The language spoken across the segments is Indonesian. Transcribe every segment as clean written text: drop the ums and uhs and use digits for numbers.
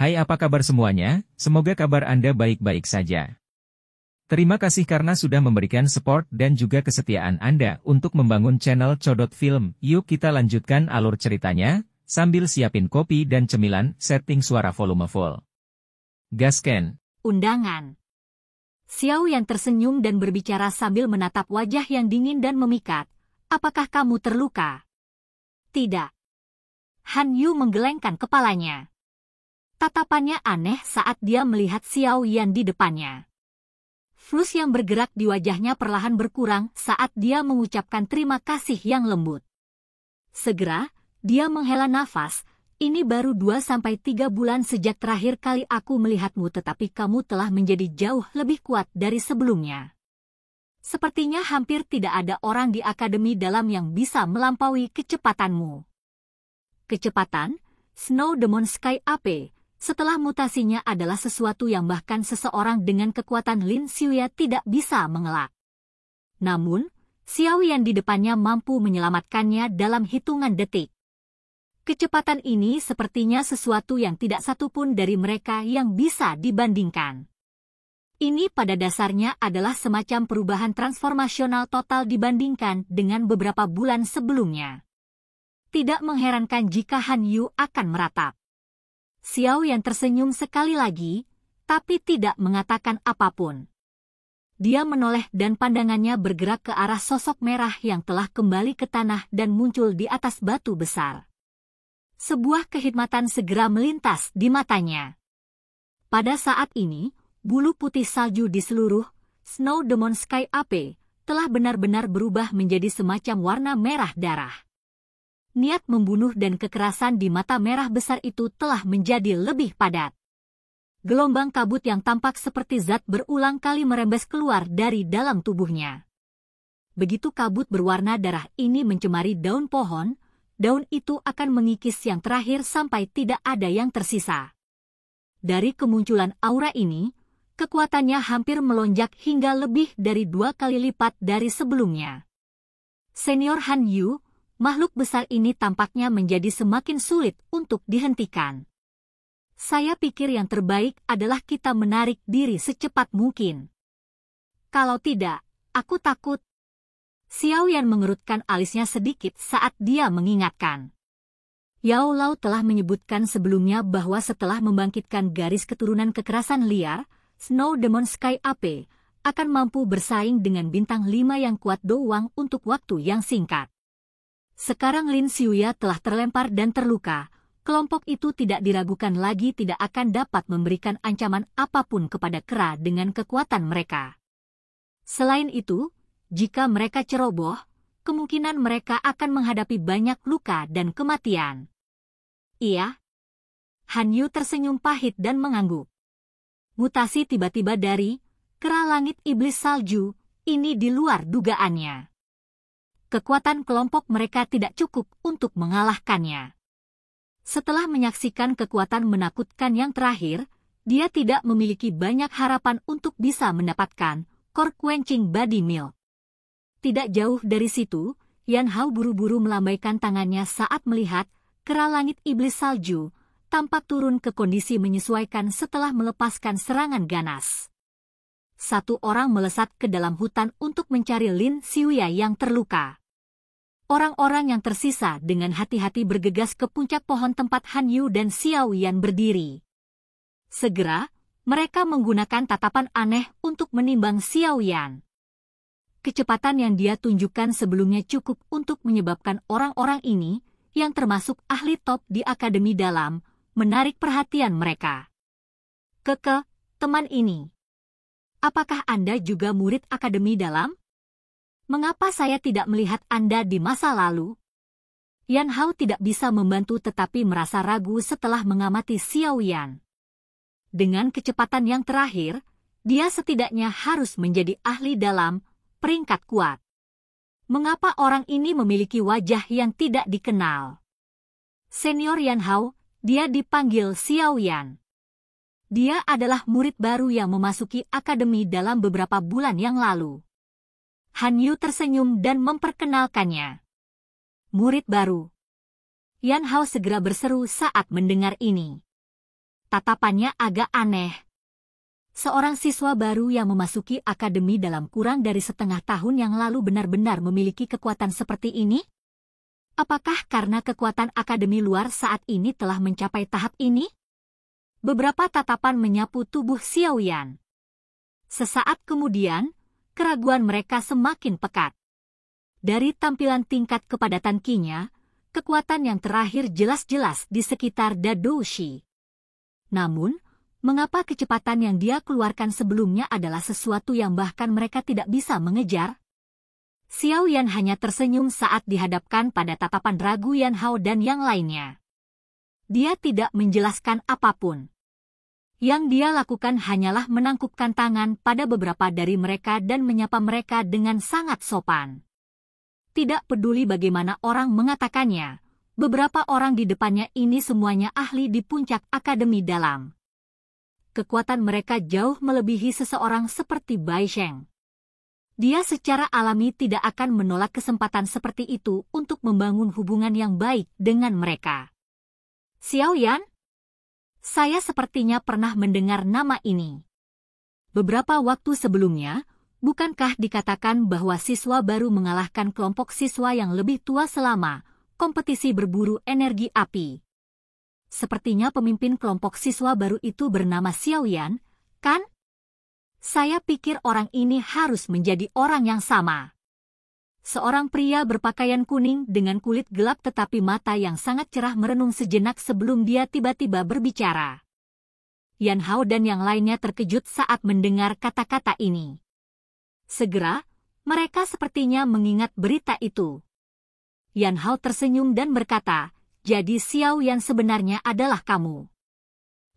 Hai, apa kabar semuanya? Semoga kabar Anda baik-baik saja. Terima kasih karena sudah memberikan support dan juga kesetiaan Anda untuk membangun channel Codot Film. Yuk kita lanjutkan alur ceritanya, sambil siapin kopi dan cemilan, setting suara volume full. Gasken. Undangan. Xiao Yan tersenyum dan berbicara sambil menatap wajah yang dingin dan memikat. Apakah kamu terluka? Tidak. Han Yu menggelengkan kepalanya. Tatapannya aneh saat dia melihat Xiao Yan di depannya. Flus yang bergerak di wajahnya perlahan berkurang saat dia mengucapkan terima kasih yang lembut. Segera, dia menghela nafas. Ini baru 2-3 bulan sejak terakhir kali aku melihatmu, tetapi kamu telah menjadi jauh lebih kuat dari sebelumnya. Sepertinya hampir tidak ada orang di Akademi Dalam yang bisa melampaui kecepatanmu. Kecepatan, Snow Demon Sky AP, setelah mutasinya adalah sesuatu yang bahkan seseorang dengan kekuatan Lin Xiuya tidak bisa mengelak. Namun, Xiao Yan di depannya mampu menyelamatkannya dalam hitungan detik. Kecepatan ini sepertinya sesuatu yang tidak satupun dari mereka yang bisa dibandingkan. Ini pada dasarnya adalah semacam perubahan transformasional total dibandingkan dengan beberapa bulan sebelumnya. Tidak mengherankan jika Han Yu akan meratap. Xiao Yan tersenyum sekali lagi, tapi tidak mengatakan apapun. Dia menoleh dan pandangannya bergerak ke arah sosok merah yang telah kembali ke tanah dan muncul di atas batu besar. Sebuah kehikmatan segera melintas di matanya. Pada saat ini, bulu putih salju di seluruh Snow Demon Sky AP telah benar-benar berubah menjadi semacam warna merah darah. Niat membunuh dan kekerasan di mata merah besar itu telah menjadi lebih padat. Gelombang kabut yang tampak seperti zat berulang kali merembes keluar dari dalam tubuhnya. Begitu kabut berwarna darah ini mencemari daun pohon, daun itu akan mengikis yang terakhir sampai tidak ada yang tersisa. Dari kemunculan aura ini, kekuatannya hampir melonjak hingga lebih dari 2 kali lipat dari sebelumnya. Senior Han Yu, makhluk besar ini tampaknya menjadi semakin sulit untuk dihentikan. Saya pikir yang terbaik adalah kita menarik diri secepat mungkin. Kalau tidak, aku takut. Xiao Yan mengerutkan alisnya sedikit saat dia mengingatkan. Yao Lao telah menyebutkan sebelumnya bahwa setelah membangkitkan garis keturunan kekerasan liar, Snow Demon Sky AP akan mampu bersaing dengan bintang 5 yang kuat doang untuk waktu yang singkat. Sekarang Lin Xiuya telah terlempar dan terluka, kelompok itu tidak diragukan lagi tidak akan dapat memberikan ancaman apapun kepada Kera dengan kekuatan mereka. Selain itu, jika mereka ceroboh, kemungkinan mereka akan menghadapi banyak luka dan kematian. Iya. Han Yu tersenyum pahit dan mengangguk. Mutasi tiba-tiba dari Kera Langit Iblis Salju, ini di luar dugaannya. Kekuatan kelompok mereka tidak cukup untuk mengalahkannya. Setelah menyaksikan kekuatan menakutkan yang terakhir, dia tidak memiliki banyak harapan untuk bisa mendapatkan Core Quenching Body Milk. Tidak jauh dari situ, Yan Hao buru-buru melambaikan tangannya saat melihat Kera Langit Iblis Salju tampak turun ke kondisi menyesuaikan setelah melepaskan serangan ganas. Satu orang melesat ke dalam hutan untuk mencari Lin Xiuya yang terluka. Orang-orang yang tersisa dengan hati-hati bergegas ke puncak pohon tempat Han Yu dan Xiao Yan berdiri. Segera, mereka menggunakan tatapan aneh untuk menimbang Xiao Yan. Kecepatan yang dia tunjukkan sebelumnya cukup untuk menyebabkan orang-orang ini, yang termasuk ahli top di Akademi Dalam, menarik perhatian mereka. Teman ini. Apakah Anda juga murid Akademi Dalam? Mengapa saya tidak melihat Anda di masa lalu? Yan Hao tidak bisa membantu tetapi merasa ragu setelah mengamati Xiao Yan. Dengan kecepatan yang terakhir, dia setidaknya harus menjadi ahli dalam peringkat kuat. Mengapa orang ini memiliki wajah yang tidak dikenal? Senior Yan Hao, dia dipanggil Xiao Yan. Dia adalah murid baru yang memasuki Akademi Dalam beberapa bulan yang lalu. Han Yu tersenyum dan memperkenalkannya. Murid baru. Yan Hao segera berseru saat mendengar ini. tatapannya agak aneh. Seorang siswa baru yang memasuki akademi dalam kurang dari setengah tahun yang lalu benar-benar memiliki kekuatan seperti ini? Apakah karena kekuatan akademi luar saat ini telah mencapai tahap ini? Beberapa tatapan menyapu tubuh Xiao Yan. Sesaat kemudian, keraguan mereka semakin pekat. Dari tampilan tingkat kepadatan Qi-nya, kekuatan yang terakhir jelas-jelas di sekitar Dadoushi. Namun, mengapa kecepatan yang dia keluarkan sebelumnya adalah sesuatu yang bahkan mereka tidak bisa mengejar? Xiao Yan hanya tersenyum saat dihadapkan pada tatapan ragu Yan Hao dan yang lainnya. Dia tidak menjelaskan apapun. Yang dia lakukan hanyalah menangkupkan tangan pada beberapa dari mereka dan menyapa mereka dengan sangat sopan. Tidak peduli bagaimana orang mengatakannya, beberapa orang di depannya ini semuanya ahli di puncak akademi dalam. Kekuatan mereka jauh melebihi seseorang seperti Bai Sheng. Dia secara alami tidak akan menolak kesempatan seperti itu untuk membangun hubungan yang baik dengan mereka. Xiao Yan? Saya sepertinya pernah mendengar nama ini. Beberapa waktu sebelumnya, bukankah dikatakan bahwa siswa baru mengalahkan kelompok siswa yang lebih tua selama kompetisi berburu energi api? Sepertinya pemimpin kelompok siswa baru itu bernama Xiao Yan, kan? Saya pikir orang ini harus menjadi orang yang sama. Seorang pria berpakaian kuning dengan kulit gelap tetapi mata yang sangat cerah merenung sejenak sebelum dia tiba-tiba berbicara. Yan Hao dan yang lainnya terkejut saat mendengar kata-kata ini. Segera, mereka sepertinya mengingat berita itu. Yan Hao tersenyum dan berkata, "Jadi Xiao Yan sebenarnya adalah kamu."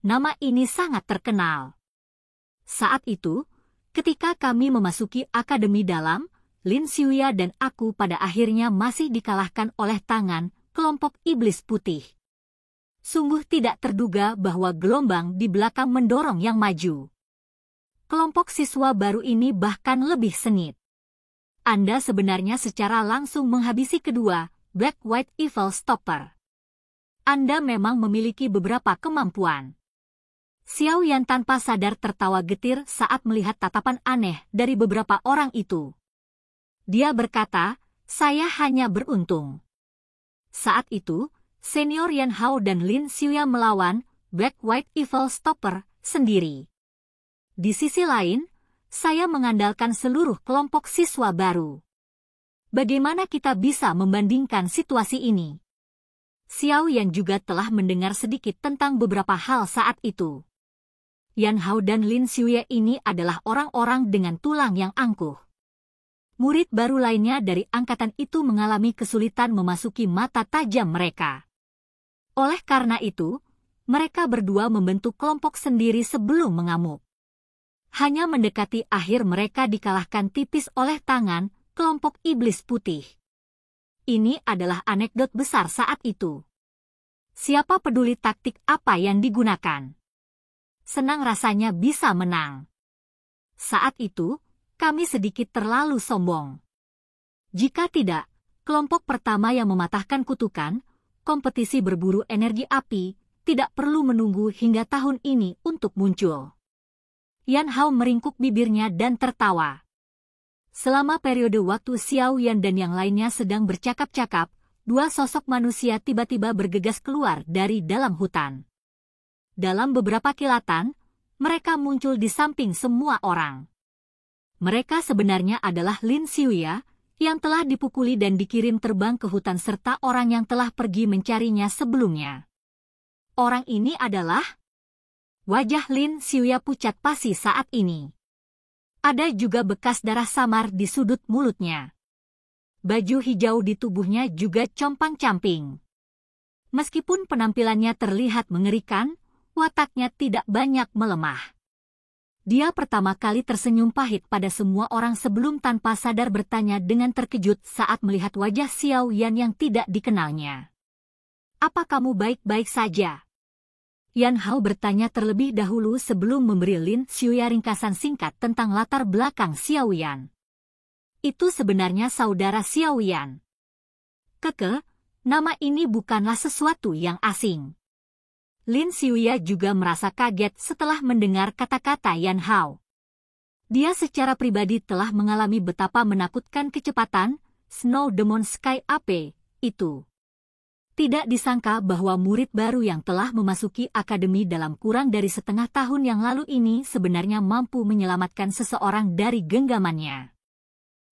Nama ini sangat terkenal. Saat itu, ketika kami memasuki akademi dalam, Lin Xiuya dan aku pada akhirnya masih dikalahkan oleh tangan kelompok iblis putih. Sungguh tidak terduga bahwa gelombang di belakang mendorong yang maju. Kelompok siswa baru ini bahkan lebih sengit. Anda sebenarnya secara langsung menghabisi kedua Black White Evil Stopper. Anda memang memiliki beberapa kemampuan. Xiao Yan tanpa sadar tertawa getir saat melihat tatapan aneh dari beberapa orang itu. Dia berkata, "Saya hanya beruntung." Saat itu, senior Yan Hao dan Lin Xiuya melawan Black White Evil Stopper sendiri. Di sisi lain, saya mengandalkan seluruh kelompok siswa baru. Bagaimana kita bisa membandingkan situasi ini? Xiao Yan juga telah mendengar sedikit tentang beberapa hal saat itu. Yan Hao dan Lin Xiuya ini adalah orang-orang dengan tulang yang angkuh. Murid baru lainnya dari angkatan itu mengalami kesulitan memasuki mata tajam mereka. Oleh karena itu, mereka berdua membentuk kelompok sendiri sebelum mengamuk. Hanya mendekati akhir mereka dikalahkan tipis oleh tangan kelompok iblis putih. Ini adalah anekdot besar saat itu. Siapa peduli taktik apa yang digunakan? Senang rasanya bisa menang. Saat itu, kami sedikit terlalu sombong. Jika tidak, kelompok pertama yang mematahkan kutukan, kompetisi berburu energi api, tidak perlu menunggu hingga tahun ini untuk muncul. Yan Hao meringkuk bibirnya dan tertawa. Selama periode waktu Xiao Yan dan yang lainnya sedang bercakap-cakap, dua sosok manusia tiba-tiba bergegas keluar dari dalam hutan. Dalam beberapa kilatan, mereka muncul di samping semua orang. Mereka sebenarnya adalah Lin Xiuya, yang telah dipukuli dan dikirim terbang ke hutan serta orang yang telah pergi mencarinya sebelumnya. Orang ini adalah... Wajah Lin Xiuya pucat pasi saat ini. Ada juga bekas darah samar di sudut mulutnya. Baju hijau di tubuhnya juga compang-camping. Meskipun penampilannya terlihat mengerikan, wataknya tidak banyak melemah. Dia pertama kali tersenyum pahit pada semua orang sebelum tanpa sadar bertanya dengan terkejut saat melihat wajah Xiao Yan yang tidak dikenalnya. "Apa kamu baik-baik saja?" Yan Hao bertanya terlebih dahulu sebelum memberi Lin Xiuya ringkasan singkat tentang latar belakang Xiao Yan. Itu sebenarnya saudara Xiao Yan. Nama ini bukanlah sesuatu yang asing. Lin Xiuya juga merasa kaget setelah mendengar kata-kata Yan Hao. Dia secara pribadi telah mengalami betapa menakutkan kecepatan Snow Demon Sky AP itu. Tidak disangka bahwa murid baru yang telah memasuki akademi dalam kurang dari setengah tahun yang lalu ini sebenarnya mampu menyelamatkan seseorang dari genggamannya.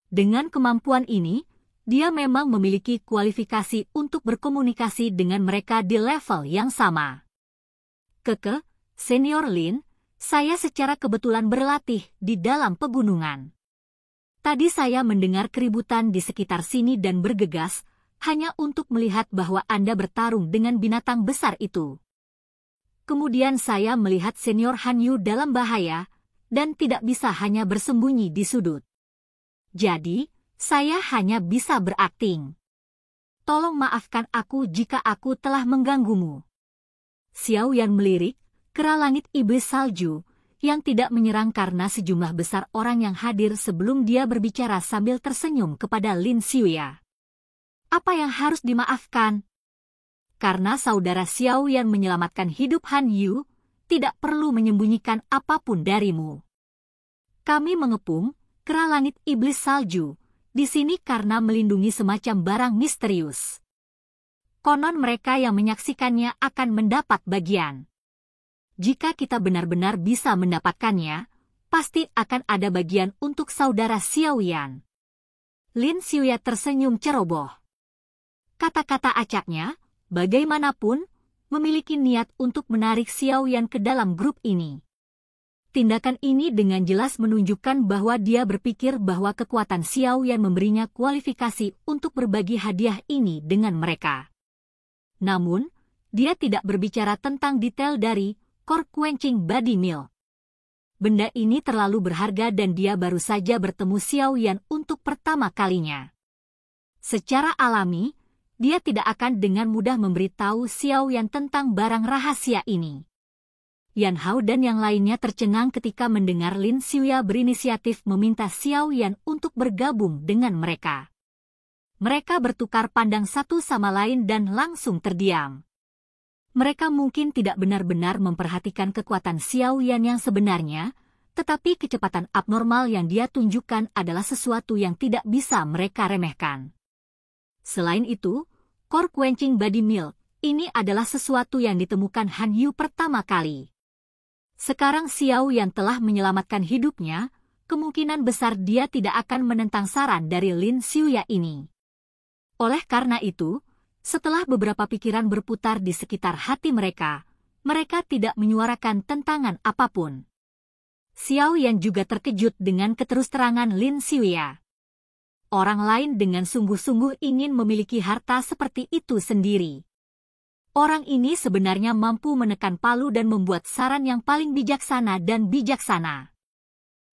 Dengan kemampuan ini, dia memang memiliki kualifikasi untuk berkomunikasi dengan mereka di level yang sama. Senior Lin, saya secara kebetulan berlatih di dalam pegunungan. Tadi saya mendengar keributan di sekitar sini dan bergegas, hanya untuk melihat bahwa Anda bertarung dengan binatang besar itu. Kemudian saya melihat senior Han Yu dalam bahaya, dan tidak bisa hanya bersembunyi di sudut. Jadi, saya hanya bisa berakting. Tolong maafkan aku jika aku telah mengganggumu. Xiao Yan melirik, kera langit iblis salju, yang tidak menyerang karena sejumlah besar orang yang hadir sebelum dia berbicara sambil tersenyum kepada Lin Xiuya. Apa yang harus dimaafkan? Karena saudara Xiao Yan menyelamatkan hidup Han Yu, tidak perlu menyembunyikan apapun darimu. Kami mengepung kera langit iblis salju di sini karena melindungi semacam barang misterius. Konon mereka yang menyaksikannya akan mendapat bagian. Jika kita benar-benar bisa mendapatkannya, pasti akan ada bagian untuk saudara Xiao Yan. Lin Xiuya tersenyum ceroboh. Kata-kata acaknya, bagaimanapun, memiliki niat untuk menarik Xiao Yan ke dalam grup ini. Tindakan ini dengan jelas menunjukkan bahwa dia berpikir bahwa kekuatan Xiao Yan memberinya kualifikasi untuk berbagi hadiah ini dengan mereka. Namun, dia tidak berbicara tentang detail dari Core Quenching Body Meal. Benda ini terlalu berharga dan dia baru saja bertemu Xiao Yan untuk pertama kalinya. Secara alami, dia tidak akan dengan mudah memberitahu Xiao Yan tentang barang rahasia ini. Yan Hao dan yang lainnya tercengang ketika mendengar Lin Xiuya berinisiatif meminta Xiao Yan untuk bergabung dengan mereka. Mereka bertukar pandang satu sama lain dan langsung terdiam. Mereka mungkin tidak benar-benar memperhatikan kekuatan Xiao Yan yang sebenarnya, tetapi kecepatan abnormal yang dia tunjukkan adalah sesuatu yang tidak bisa mereka remehkan. Selain itu, Core Quenching Body Meal, ini adalah sesuatu yang ditemukan Han Yu pertama kali. Sekarang Xiao Yan telah menyelamatkan hidupnya, kemungkinan besar dia tidak akan menentang saran dari Lin Xiuya ini. Oleh karena itu, setelah beberapa pikiran berputar di sekitar hati mereka, mereka tidak menyuarakan tentangan apapun. Xiao Yan juga terkejut dengan keterus-terangan Lin Xiuya. Orang lain dengan sungguh-sungguh ingin memiliki harta seperti itu sendiri. Orang ini sebenarnya mampu menekan palu dan membuat saran yang paling bijaksana dan bijaksana.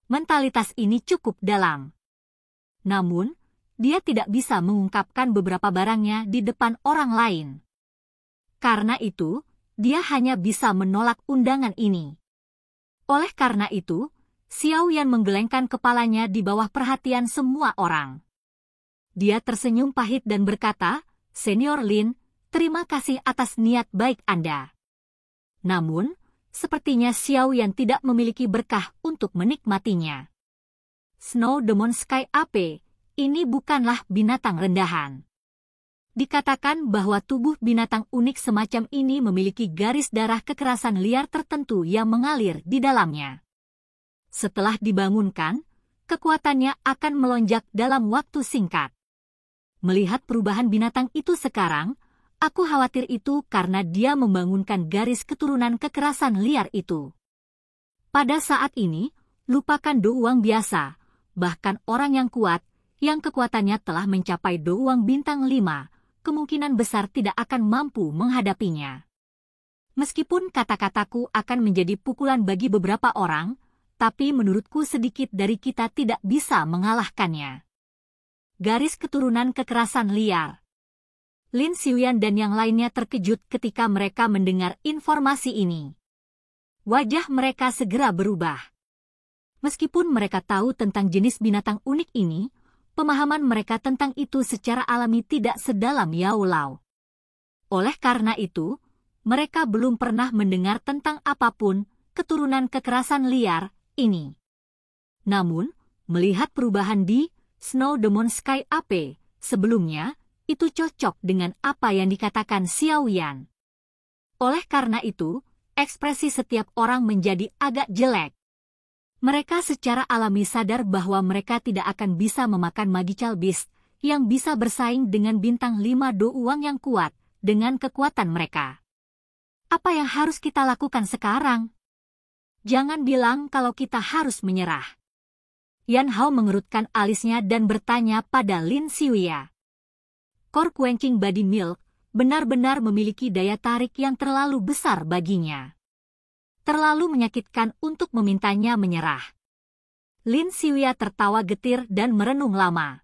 Mentalitas ini cukup dalam. Namun, dia tidak bisa mengungkapkan beberapa barangnya di depan orang lain. Karena itu, dia hanya bisa menolak undangan ini. Oleh karena itu, Xiao Yan menggelengkan kepalanya di bawah perhatian semua orang. Dia tersenyum pahit dan berkata, Senior Lin, terima kasih atas niat baik Anda. Namun, sepertinya Xiao Yan tidak memiliki berkah untuk menikmatinya. Snow Demon Sky AP, ini bukanlah binatang rendahan. Dikatakan bahwa tubuh binatang unik semacam ini memiliki garis darah kekerasan liar tertentu yang mengalir di dalamnya. Setelah dibangunkan, kekuatannya akan melonjak dalam waktu singkat. Melihat perubahan binatang itu sekarang, aku khawatir itu karena dia membangunkan garis keturunan kekerasan liar itu. Pada saat ini, lupakan Douang biasa, bahkan orang yang kuat, yang kekuatannya telah mencapai Douang bintang 5, kemungkinan besar tidak akan mampu menghadapinya. Meskipun kata-kataku akan menjadi pukulan bagi beberapa orang, tapi menurutku sedikit dari kita tidak bisa mengalahkannya. Garis keturunan kekerasan liar. Lin Xiuyan dan yang lainnya terkejut ketika mereka mendengar informasi ini. Wajah mereka segera berubah. Meskipun mereka tahu tentang jenis binatang unik ini, pemahaman mereka tentang itu secara alami tidak sedalam Yao Lao. Oleh karena itu, mereka belum pernah mendengar tentang apapun keturunan kekerasan liar ini. Namun, melihat perubahan di Snow Demon Sky AP sebelumnya, itu cocok dengan apa yang dikatakan Xiao Yan. Oleh karena itu, ekspresi setiap orang menjadi agak jelek. Mereka secara alami sadar bahwa mereka tidak akan bisa memakan Magical Beast yang bisa bersaing dengan bintang 5 Do Uang yang kuat dengan kekuatan mereka. Apa yang harus kita lakukan sekarang? Jangan bilang kalau kita harus menyerah. Yan Hao mengerutkan alisnya dan bertanya pada Lin Xiuya. Core Quenching Body Milk benar-benar memiliki daya tarik yang terlalu besar baginya. Terlalu menyakitkan untuk memintanya menyerah. Lin Xiuya tertawa getir dan merenung lama.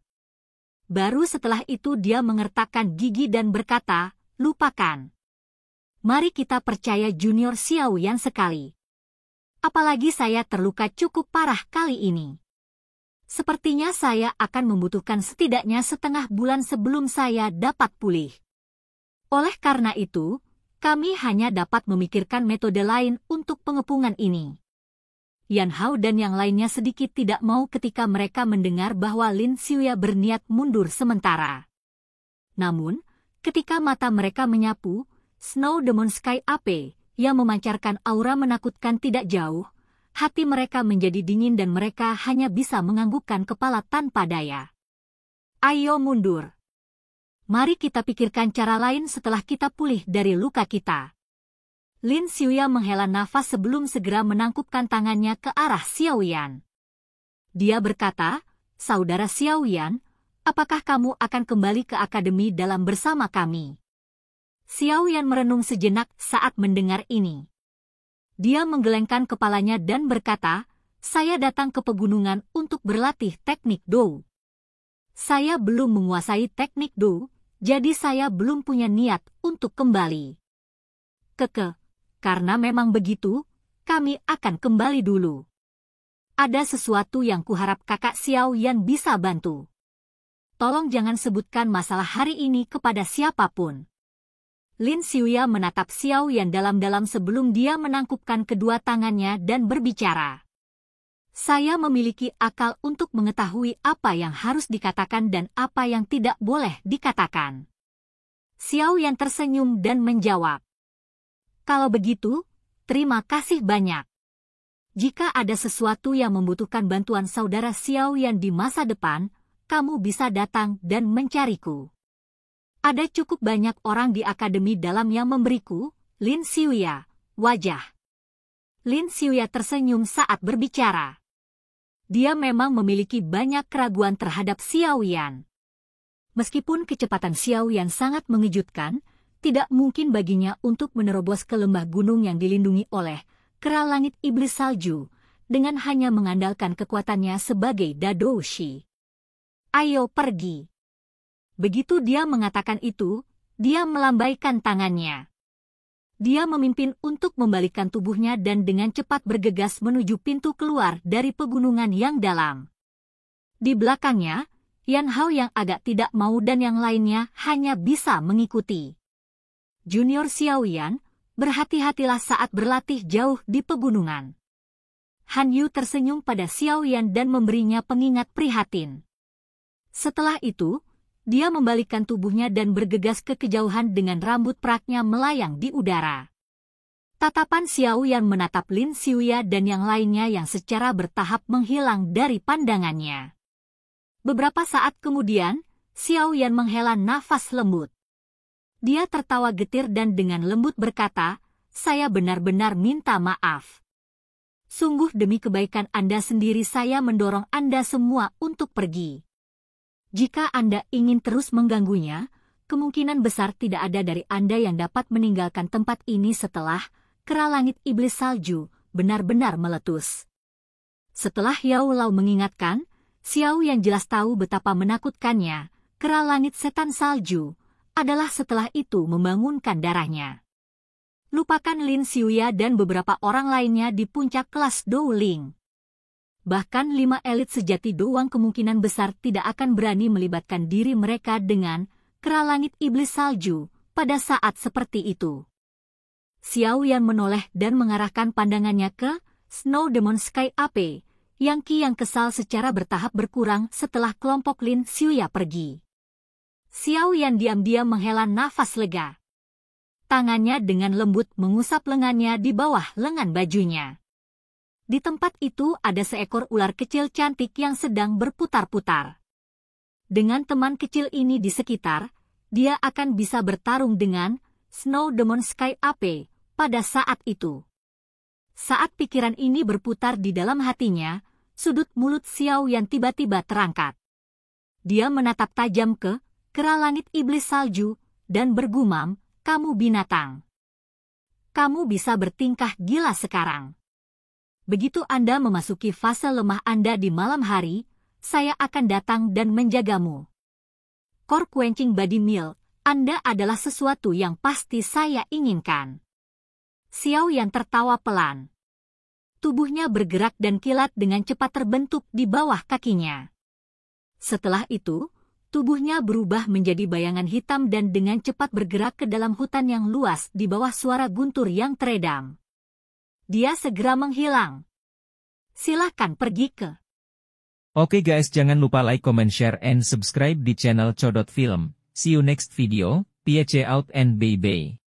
Baru setelah itu dia mengertakkan gigi dan berkata, lupakan. Mari kita percaya Junior Xiao Yan sekali. Apalagi saya terluka cukup parah kali ini. Sepertinya saya akan membutuhkan setidaknya setengah bulan sebelum saya dapat pulih. Oleh karena itu, kami hanya dapat memikirkan metode lain untuk pengepungan ini. Yan Hao dan yang lainnya sedikit tidak mau ketika mereka mendengar bahwa Lin Xiuya berniat mundur sementara. Namun, ketika mata mereka menyapu, Snow Demon Sky AP yang memancarkan aura menakutkan tidak jauh, hati mereka menjadi dingin dan mereka hanya bisa menganggukkan kepala tanpa daya. Ayo mundur. Mari kita pikirkan cara lain setelah kita pulih dari luka kita. Lin Xiuya menghela nafas sebelum segera menangkupkan tangannya ke arah Xiao Yan. Dia berkata, Saudara Xiao Yan, apakah kamu akan kembali ke akademi dalam bersama kami? Xiao Yan merenung sejenak saat mendengar ini. Dia menggelengkan kepalanya dan berkata, saya datang ke pegunungan untuk berlatih teknik Do. Saya belum menguasai teknik Do, jadi saya belum punya niat untuk kembali. Karena memang begitu, kami akan kembali dulu. Ada sesuatu yang kuharap kakak Xiao Yan bisa bantu. Tolong jangan sebutkan masalah hari ini kepada siapapun. Lin Xiuya menatap Xiao Yan dalam-dalam sebelum dia menangkupkan kedua tangannya dan berbicara. Saya memiliki akal untuk mengetahui apa yang harus dikatakan dan apa yang tidak boleh dikatakan. Xiao Yan tersenyum dan menjawab. Kalau begitu, terima kasih banyak. Jika ada sesuatu yang membutuhkan bantuan saudara Xiao Yan di masa depan, kamu bisa datang dan mencariku. Ada cukup banyak orang di akademi dalam yang memberiku, Lin Xiuya, wajah. Lin Xiuya tersenyum saat berbicara. Dia memang memiliki banyak keraguan terhadap Xiao Yan. Meskipun kecepatan Xiao Yan sangat mengejutkan, tidak mungkin baginya untuk menerobos ke lembah gunung yang dilindungi oleh Kera Langit Iblis Salju, dengan hanya mengandalkan kekuatannya sebagai Dadoshi. Ayo pergi. Begitu dia mengatakan itu, dia melambaikan tangannya. Dia memimpin untuk membalikkan tubuhnya dan dengan cepat bergegas menuju pintu keluar dari pegunungan yang dalam. Di belakangnya, Yan Hao yang agak tidak mau dan yang lainnya hanya bisa mengikuti. Junior Xiao Yan, berhati-hatilah saat berlatih jauh di pegunungan. Han Yu tersenyum pada Xiao Yan dan memberinya pengingat prihatin. Setelah itu, dia membalikkan tubuhnya dan bergegas ke kejauhan dengan rambut peraknya melayang di udara. Tatapan Xiao Yan menatap Lin Xiuya dan yang lainnya yang secara bertahap menghilang dari pandangannya. Beberapa saat kemudian, Xiao Yan menghela nafas lembut. Dia tertawa getir dan dengan lembut berkata, saya benar-benar minta maaf. Sungguh demi kebaikan Anda sendiri saya mendorong Anda semua untuk pergi. Jika Anda ingin terus mengganggunya, kemungkinan besar tidak ada dari Anda yang dapat meninggalkan tempat ini setelah Kera Langit Iblis Salju benar-benar meletus. Setelah Yao Lao mengingatkan, Xiao yang jelas tahu betapa menakutkannya, Kera Langit Setan Salju adalah setelah itu membangunkan darahnya. Lupakan Lin Xiuya dan beberapa orang lainnya di puncak kelas Douling. Bahkan 5 elit sejati doang kemungkinan besar tidak akan berani melibatkan diri mereka dengan Kera Langit Iblis Salju pada saat seperti itu. Xiao Yan menoleh dan mengarahkan pandangannya ke Snow Demon Sky Ape, yang kesal secara bertahap berkurang setelah kelompok Lin Xuya pergi. Xiao Yan diam-diam menghela nafas lega. Tangannya dengan lembut mengusap lengannya di bawah lengan bajunya. Di tempat itu ada seekor ular kecil cantik yang sedang berputar-putar. Dengan teman kecil ini di sekitar, dia akan bisa bertarung dengan Snow Demon Sky Ape pada saat itu. Saat pikiran ini berputar di dalam hatinya, sudut mulut Xiao Yan tiba-tiba terangkat. Dia menatap tajam ke kera langit iblis salju dan bergumam, "Kamu binatang. Kamu bisa bertingkah gila sekarang. Begitu Anda memasuki fase lemah Anda di malam hari, saya akan datang dan menjagamu. Core Quenching Body Meal, Anda adalah sesuatu yang pasti saya inginkan." Xiao Yan tertawa pelan. Tubuhnya bergerak dan kilat dengan cepat terbentuk di bawah kakinya. Setelah itu, tubuhnya berubah menjadi bayangan hitam dan dengan cepat bergerak ke dalam hutan yang luas di bawah suara guntur yang teredam. Dia segera menghilang. Silahkan pergi ke. Oke guys, jangan lupa like, comment, share, and subscribe di channel Codot Film. See you next video, peace out and bye-bye.